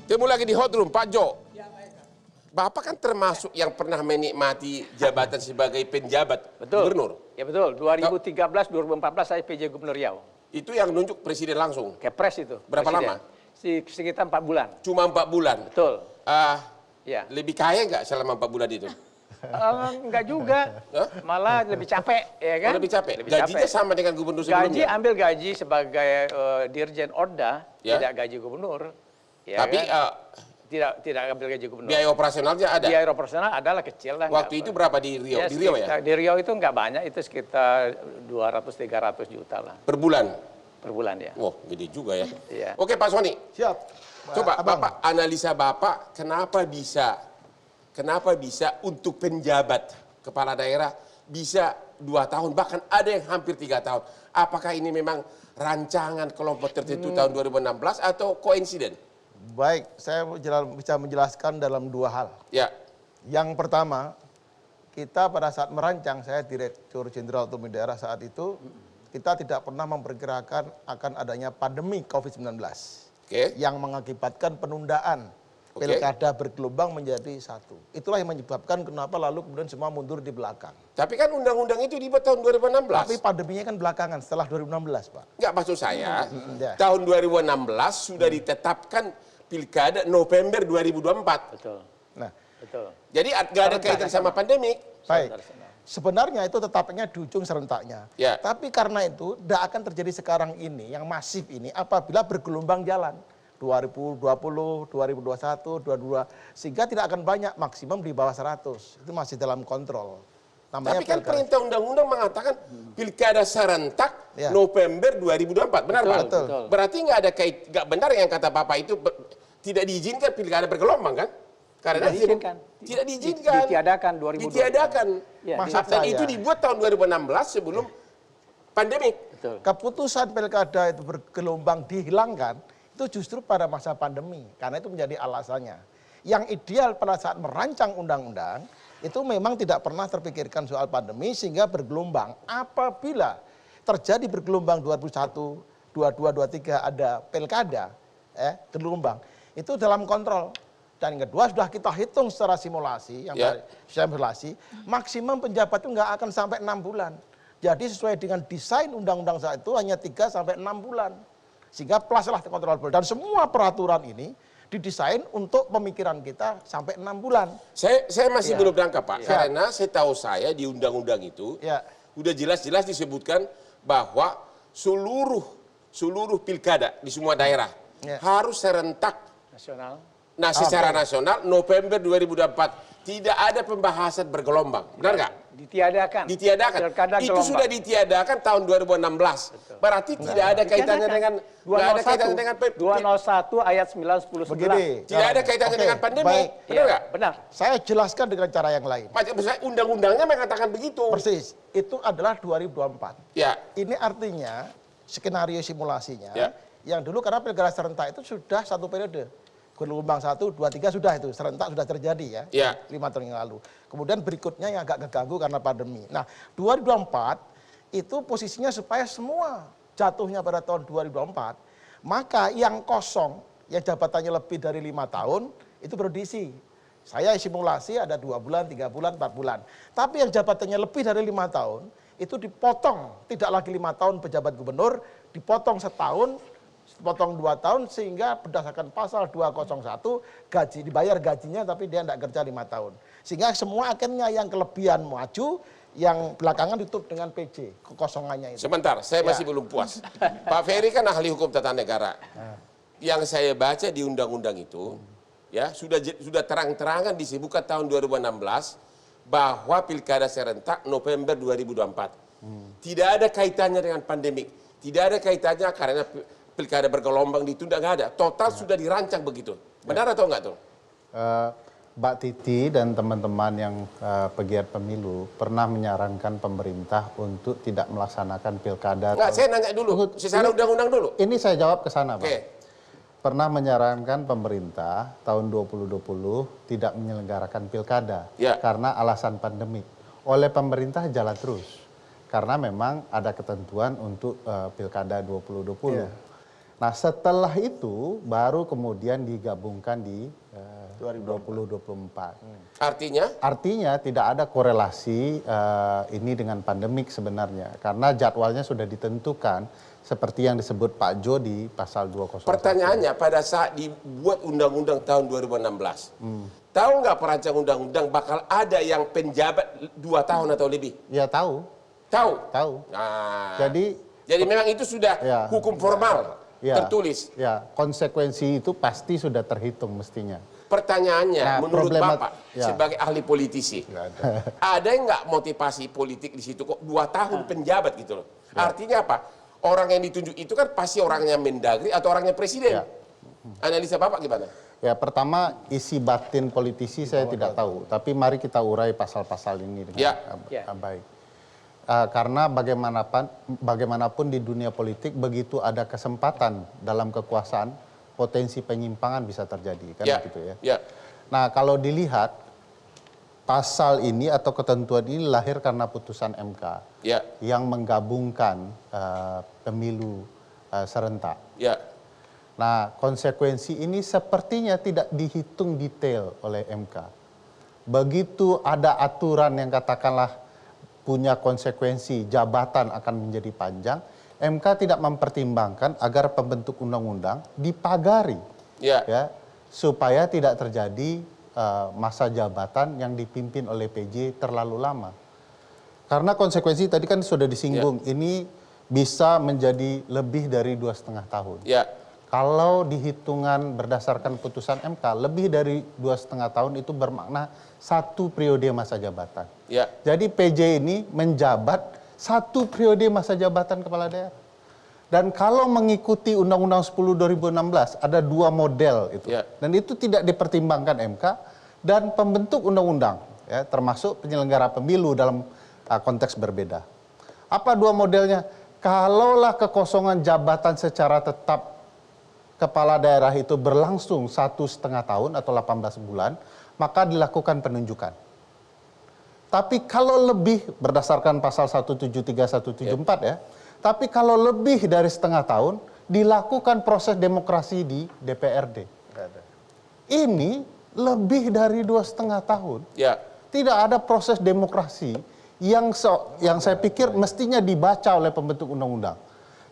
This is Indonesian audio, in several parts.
Temu lagi di hot room, Pak Jo. Bapak kan termasuk yang pernah menikmati jabatan sebagai penjabat gubernur. Ya betul, 2013-2014 saya PJ Gubernur Riau. Itu yang nunjuk presiden langsung? Kepres itu. Berapa lama? Sekitar 4 bulan. Cuma 4 bulan? Betul. Ya. Lebih kaya nggak selama 4 bulan itu? Enggak juga, malah lebih capek, ya kan? Lebih capek? Gajinya sama dengan gubernur sebelumnya? Ambil gaji sebagai Dirjen Orda, tidak gaji gubernur. Ya, tapi kan? Tidak ambil gaji gubernur. Biaya operasionalnya ada? Biaya operasional adalah kecil lah. Waktu itu berapa di Riau? Di Riau ya? Di Riau itu nggak banyak, itu sekitar 200-300 juta lah. Per bulan? Per bulan ya. Wah, gede juga ya. Iya. Oke Pak Soni. Siap. Coba Bapak analisa Bapak kenapa bisa untuk penjabat kepala daerah bisa 2 tahun, bahkan ada yang hampir 3 tahun. Apakah ini memang rancangan kelompok tertentu tahun 2016 atau koinsiden? Baik, saya bisa menjelaskan dalam 2 hal. Ya. Yang pertama, kita pada saat merancang, saya Direktur Jenderal Otonomi Daerah saat itu, kita tidak pernah memperkirakan akan adanya pandemi COVID-19 yang mengakibatkan penundaan pilkada bergelombang menjadi 1. Itulah yang menyebabkan kenapa lalu kemudian semua mundur di belakang. Tapi kan undang-undang itu dibuat tahun 2016. Tapi pandeminya kan belakangan setelah 2016, Pak. Enggak, maksud saya, tahun 2016 sudah ditetapkan pilkada November 2024. Betul. Nah, betul. Jadi nggak ada kaitan sama pandemik. Baik. Sebenarnya itu tetapnya di ujung serentaknya. Ya. Tapi karena itu tidak akan terjadi sekarang ini, yang masif ini, apabila bergelombang jalan. 2020, 2021, 2022, sehingga tidak akan banyak, maksimum di bawah 100. Itu masih dalam kontrol. Namanya tapi kan perintah undang-undang mengatakan pilkada serentak November 2024, benar Pak? Betul. Berarti nggak benar yang kata Bapak itu tidak diizinkan pilkada bergelombang kan? Karena tidak diizinkan. Ditiadakan 2020. Ditiadakan. Ya, dan itu dibuat tahun 2016 sebelum pandemik. Betul. Keputusan pilkada itu bergelombang dihilangkan, itu justru pada masa pandemi. Karena itu menjadi alasannya. Yang ideal pada saat merancang undang-undang, itu memang tidak pernah terpikirkan soal pandemi sehingga bergelombang. Apabila terjadi bergelombang 2021, 22, 23 ada pilkada, gelombang, itu dalam kontrol. Dan yang kedua sudah kita hitung secara simulasi, maksimum penjabat itu nggak akan sampai 6 bulan. Jadi sesuai dengan desain undang-undang saat itu hanya 3 sampai 6 bulan. Sehingga plus lah terkontrol. Dan semua peraturan ini didesain untuk pemikiran kita sampai 6 bulan. Saya masih belum berangkat Pak, karena setahu saya di undang-undang itu udah jelas-jelas disebutkan bahwa seluruh pilkada di semua daerah harus serentak nasional. Nah, secara nasional November 2024 tidak ada pembahasan bergelombang, benar nggak? Ditiadakan. Itu sudah ditiadakan tahun 2016. Betul. Berarti tidak ada kaitannya dengan 201 ayat 9, 10, 11. Begini. Tidak ada kaitannya dengan pandemi, benar nggak? Benar. Saya jelaskan dengan cara yang lain. Undang-undangnya mengatakan begitu. Persis. Itu adalah 2024. Ya. Ini artinya skenario simulasinya yang dulu karena pilkada serentak itu sudah 1 periode. Gelombang 1, 2, 3 sudah itu, serentak sudah terjadi ya, 5 tahun yang lalu. Kemudian berikutnya yang agak keganggu karena pandemi. Nah, 2024 itu posisinya supaya semua jatuhnya pada tahun 2024, maka yang kosong, yang jabatannya lebih dari 5 tahun, itu baru diisi. Saya simulasi ada 2 bulan, 3 bulan, 4 bulan. Tapi yang jabatannya lebih dari 5 tahun, itu dipotong, tidak lagi 5 tahun pejabat gubernur, dipotong setahun, potong 2 tahun sehingga berdasarkan pasal 201 dibayar gajinya tapi dia tidak kerja 5 tahun. Sehingga semua akhirnya yang kelebihan maju, yang belakangan ditutup dengan PJ, kekosongannya itu. Sebentar, saya masih belum puas. Pak Ferry kan ahli hukum tata negara. Yang saya baca di undang-undang itu, ya sudah terang-terangan disebutkan tahun 2016 bahwa pilkada serentak November 2024. Tidak ada kaitannya dengan pandemik. Tidak ada kaitannya karena pilkada bergelombang ditunda, nggak ada. Total sudah dirancang begitu. Benar atau enggak tuh? Mbak Titi dan teman-teman yang pegiat pemilu pernah menyarankan pemerintah untuk tidak melaksanakan pilkada. Enggak, saya nanya dulu, secara undang-undang dulu. Ini saya jawab ke sana, Pak. Pernah menyarankan pemerintah tahun 2020 tidak menyelenggarakan pilkada karena alasan pandemik. Oleh pemerintah jalan terus. Karena memang ada ketentuan untuk pilkada 2020. Nah setelah itu baru kemudian digabungkan di 2024. Artinya tidak ada korelasi ini dengan pandemik sebenarnya. Karena jadwalnya sudah ditentukan seperti yang disebut Pak Jo di pasal 201. Pertanyaannya pada saat dibuat undang-undang tahun 2016, tahu nggak perancang undang-undang bakal ada yang penjabat 2 tahun atau lebih? Ya tahu. Tahu. Nah, jadi memang itu sudah hukum formal tertulis. Ya, konsekuensi itu pasti sudah terhitung mestinya. Pertanyaannya, menurut Bapak sebagai ahli politisi, ada nggak motivasi politik di situ kok 2 tahun penjabat gitu loh? Artinya apa? Orang yang ditunjuk itu kan pasti orangnya Mendagri atau orangnya presiden. Analisa Bapak gimana? Ya, pertama isi batin politisi saya tidak tahu, tapi mari kita urai pasal-pasal ini dengan baik. Karena bagaimanapun di dunia politik begitu ada kesempatan dalam kekuasaan, potensi penyimpangan bisa terjadi, kan begitu ya. Nah, kalau dilihat pasal ini atau ketentuan ini lahir karena putusan MK yang menggabungkan pemilu serentak. Nah, konsekuensi ini sepertinya tidak dihitung detail oleh MK. Begitu ada aturan yang katakanlah punya konsekuensi jabatan akan menjadi panjang, MK tidak mempertimbangkan agar pembentuk undang-undang dipagari, supaya tidak terjadi masa jabatan yang dipimpin oleh PJ terlalu lama. Karena konsekuensi tadi kan sudah disinggung, ini bisa menjadi lebih dari 2,5 tahun. Kalau dihitungan berdasarkan putusan MK, lebih dari 2,5 tahun itu bermakna 1 periode masa jabatan. Jadi PJ ini menjabat 1 periode masa jabatan kepala daerah. Dan kalau mengikuti Undang-Undang 10 2016 ada 2 model itu. Dan itu tidak dipertimbangkan MK dan pembentuk undang-undang, termasuk penyelenggara pemilu dalam konteks berbeda. Apa 2 modelnya? Kalaulah kekosongan jabatan secara tetap kepala daerah itu berlangsung 1,5 tahun atau 18 bulan, maka dilakukan penunjukan. Tapi kalau lebih berdasarkan pasal 173, 174 tapi kalau lebih dari setengah tahun, dilakukan proses demokrasi di DPRD. Ini lebih dari 2,5 tahun. Tidak ada proses demokrasi yang saya pikir mestinya dibaca oleh pembentuk undang-undang.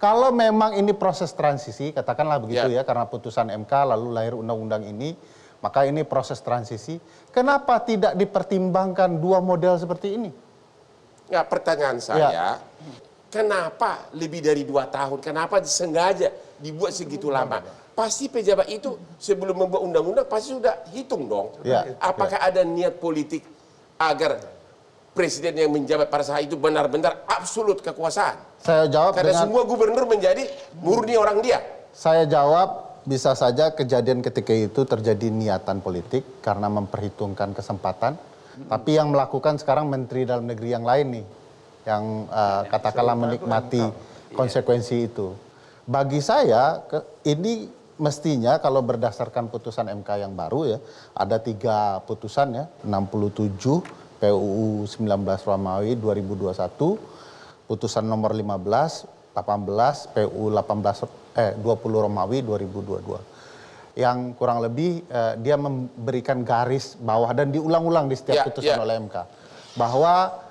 Kalau memang ini proses transisi, katakanlah begitu karena putusan MK lalu lahir undang-undang ini, maka ini proses transisi. Kenapa tidak dipertimbangkan 2 model seperti ini? Ya, pertanyaan saya, kenapa lebih dari 2 tahun? Kenapa sengaja dibuat segitu lama? Pasti pejabat itu sebelum membuat undang-undang pasti sudah hitung dong. Apakah ada niat politik agar presiden yang menjabat pada saat itu benar-benar absolut kekuasaan? Saya jawab karena semua gubernur menjadi murni orang dia. Saya jawab bisa saja kejadian ketika itu terjadi niatan politik karena memperhitungkan kesempatan. Tapi yang melakukan sekarang Menteri Dalam Negeri yang lain nih, yang katakanlah menikmati konsekuensi itu. Bagi saya ini mestinya kalau berdasarkan putusan MK yang baru ada 3 putusan 67 PUU 19 Romawi 2021. Putusan nomor 15, 18, PUU 20 Romawi 2022. Yang kurang lebih dia memberikan garis bawah dan diulang-ulang di setiap putusan oleh MK. Bahwa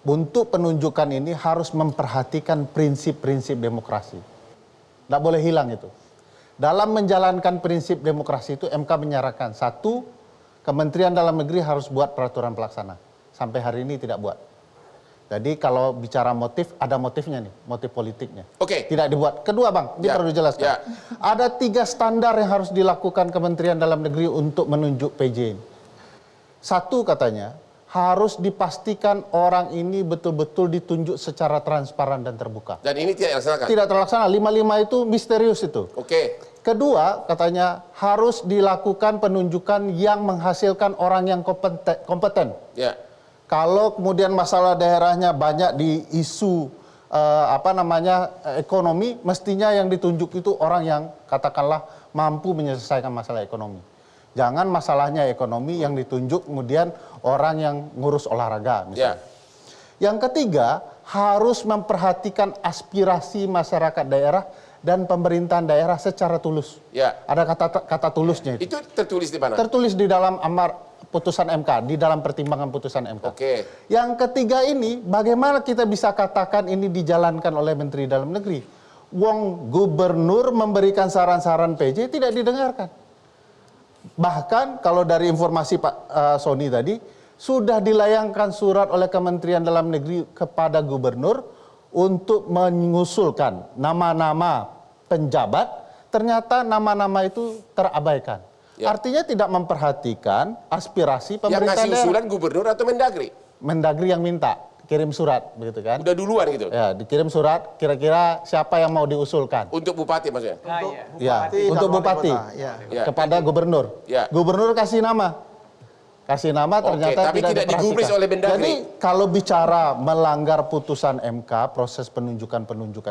untuk penunjukan ini harus memperhatikan prinsip-prinsip demokrasi. Tidak boleh hilang itu. Dalam menjalankan prinsip demokrasi itu MK menyarankan 1, Kementerian Dalam Negeri harus buat peraturan pelaksana. Sampai hari ini tidak buat. Jadi kalau bicara motif, ada motifnya nih, motif politiknya. Tidak dibuat. Kedua Bang, ini perlu dijelaskan. Ada 3 standar yang harus dilakukan Kementerian Dalam Negeri untuk menunjuk PJ. 1 katanya, harus dipastikan orang ini betul-betul ditunjuk secara transparan dan terbuka. Dan ini tidak terlaksana? Tidak terlaksana, 55 itu misterius itu. Kedua, katanya harus dilakukan penunjukan yang menghasilkan orang yang kompeten. Kalau kemudian masalah daerahnya banyak di isu ekonomi, mestinya yang ditunjuk itu orang yang katakanlah mampu menyelesaikan masalah ekonomi. Jangan masalahnya ekonomi yang ditunjuk kemudian orang yang ngurus olahraga misalnya. Yang ketiga, harus memperhatikan aspirasi masyarakat daerah dan pemerintahan daerah secara tulus. Ya. Ada kata tulusnya itu. Itu tertulis di mana? Tertulis di dalam amar putusan MK, di dalam pertimbangan putusan MK. Oke. Yang ketiga ini, bagaimana kita bisa katakan ini dijalankan oleh Menteri Dalam Negeri? Wong gubernur memberikan saran-saran PJ tidak didengarkan. Bahkan kalau dari informasi Pak Sony tadi, sudah dilayangkan surat oleh Kementerian Dalam Negeri kepada gubernur untuk mengusulkan nama-nama penjabat, ternyata nama-nama itu terabaikan. Ya. Artinya tidak memperhatikan aspirasi pemerintah daerah. Yang ngasih usulan gubernur atau Mendagri? Mendagri yang minta, kirim surat, begitu kan? Udah duluan gitu? Ya, dikirim surat, kira-kira siapa yang mau diusulkan. Untuk bupati maksudnya? Untuk bupati, kepada gubernur. Ya. Gubernur kasih nama. Kasih nama ternyata tapi tidak digubris oleh Mendagri. Jadi kalau bicara melanggar putusan MK, proses penunjukan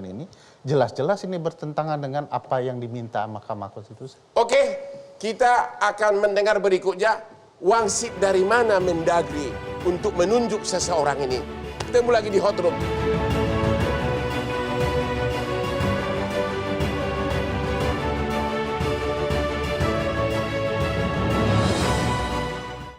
ini, jelas-jelas ini bertentangan dengan apa yang diminta Mahkamah Konstitusi. Oke, kita akan mendengar berikutnya wangsit dari mana Mendagri untuk menunjuk seseorang ini. Ketemu lagi di Hot Room.